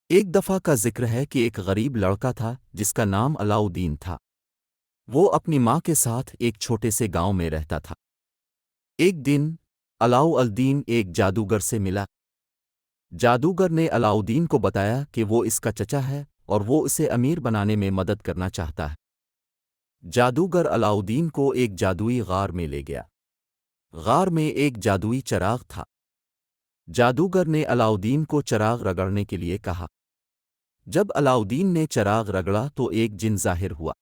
ایک دفعہ کا ذکر ہے کہ ایک غریب لڑکا تھا جس کا نام علاؤدین تھا۔ وہ اپنی ماں کے ساتھ ایک چھوٹے سے گاؤں میں رہتا تھا۔ ایک دن علاؤ الدین ایک جادوگر سے ملا۔ جادوگر نے علاؤدین کو بتایا کہ وہ اس کا چچا ہے اور وہ اسے امیر بنانے میں مدد کرنا چاہتا ہے۔ جادوگر علاؤدین کو ایک جادوئی غار میں لے گیا۔ غار میں ایک جادوئی چراغ تھا۔ جادوگر نے علاؤدین کو چراغ رگڑنے کے لیے کہا۔ جب علاؤدین نے چراغ رگڑا تو ایک جن ظاہر ہوا۔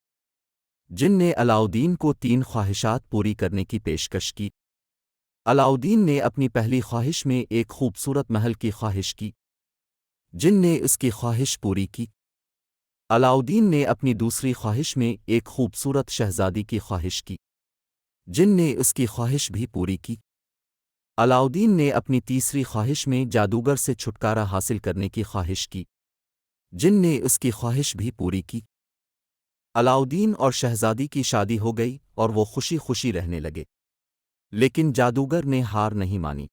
جن نے علاؤدین کو 3 خواہشات پوری کرنے کی پیشکش کی۔ علاؤدین نے اپنی پہلی خواہش میں ایک خوبصورت محل کی خواہش کی۔ جن نے اس کی خواہش پوری کی۔ علاؤدین نے اپنی دوسری خواہش میں ایک خوبصورت شہزادی کی خواہش کی۔ جن نے اس کی خواہش بھی پوری کی۔ علاؤدین نے اپنی تیسری خواہش میں جادوگر سے چھٹکارا حاصل کرنے کی خواہش کی۔ جن نے اس کی خواہش بھی پوری کی۔ علاؤدین اور شہزادی کی شادی ہو گئی اور وہ خوشی خوشی رہنے لگے۔ لیکن جادوگر نے ہار نہیں مانی۔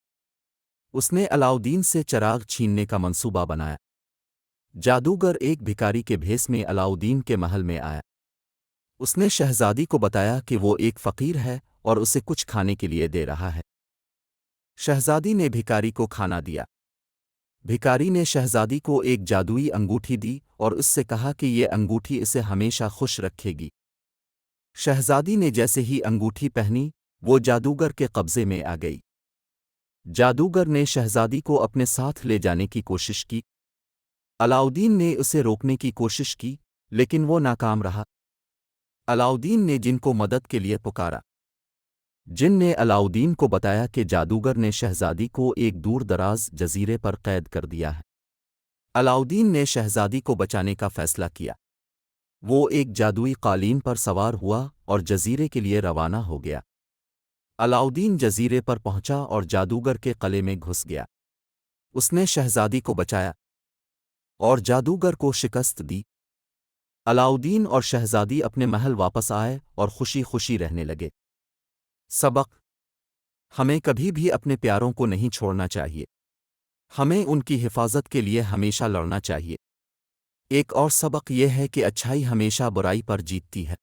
اس نے علاؤدین سے چراغ چھیننے کا منصوبہ بنایا۔ جادوگر ایک بھکاری کے بھیس میں علاؤدین کے محل میں آیا۔ اس نے شہزادی کو بتایا کہ وہ ایک فقیر ہے اور اسے کچھ کھانے کے لیے دے رہا ہے۔ شہزادی نے بھکاری کو کھانا دیا۔ بھکاری نے شہزادی کو ایک جادوئی انگوٹھی دی اور اس سے کہا کہ یہ انگوٹھی اسے ہمیشہ خوش رکھے گی۔ شہزادی نے جیسے ہی انگوٹھی پہنی وہ جادوگر کے قبضے میں آ گئی۔ جادوگر نے شہزادی کو اپنے ساتھ لے جانے کی کوشش کی۔ علاؤدین نے اسے روکنے کی کوشش کی لیکن وہ ناکام رہا۔ علاؤدین نے جن کو مدد کے لیے پکارا۔ جن نے علاؤدین کو بتایا کہ جادوگر نے شہزادی کو ایک دور دراز جزیرے پر قید کر دیا ہے۔ علاؤدین نے شہزادی کو بچانے کا فیصلہ کیا۔ وہ ایک جادوئی قالین پر سوار ہوا اور جزیرے کے لیے روانہ ہو گیا۔ علاؤدین جزیرے پر پہنچا اور جادوگر کے قلعے میں گھس گیا۔ اس نے شہزادی کو بچایا اور جادوگر کو شکست دی۔ علاؤدین اور شہزادی اپنے محل واپس آئے اور خوشی خوشی رہنے لگے۔ سبق: ہمیں کبھی بھی اپنے پیاروں کو نہیں چھوڑنا چاہیے۔ ہمیں ان کی حفاظت کے لیے ہمیشہ لڑنا چاہیے۔ ایک اور سبق یہ ہے کہ اچھائی ہمیشہ برائی پر جیتتی ہے۔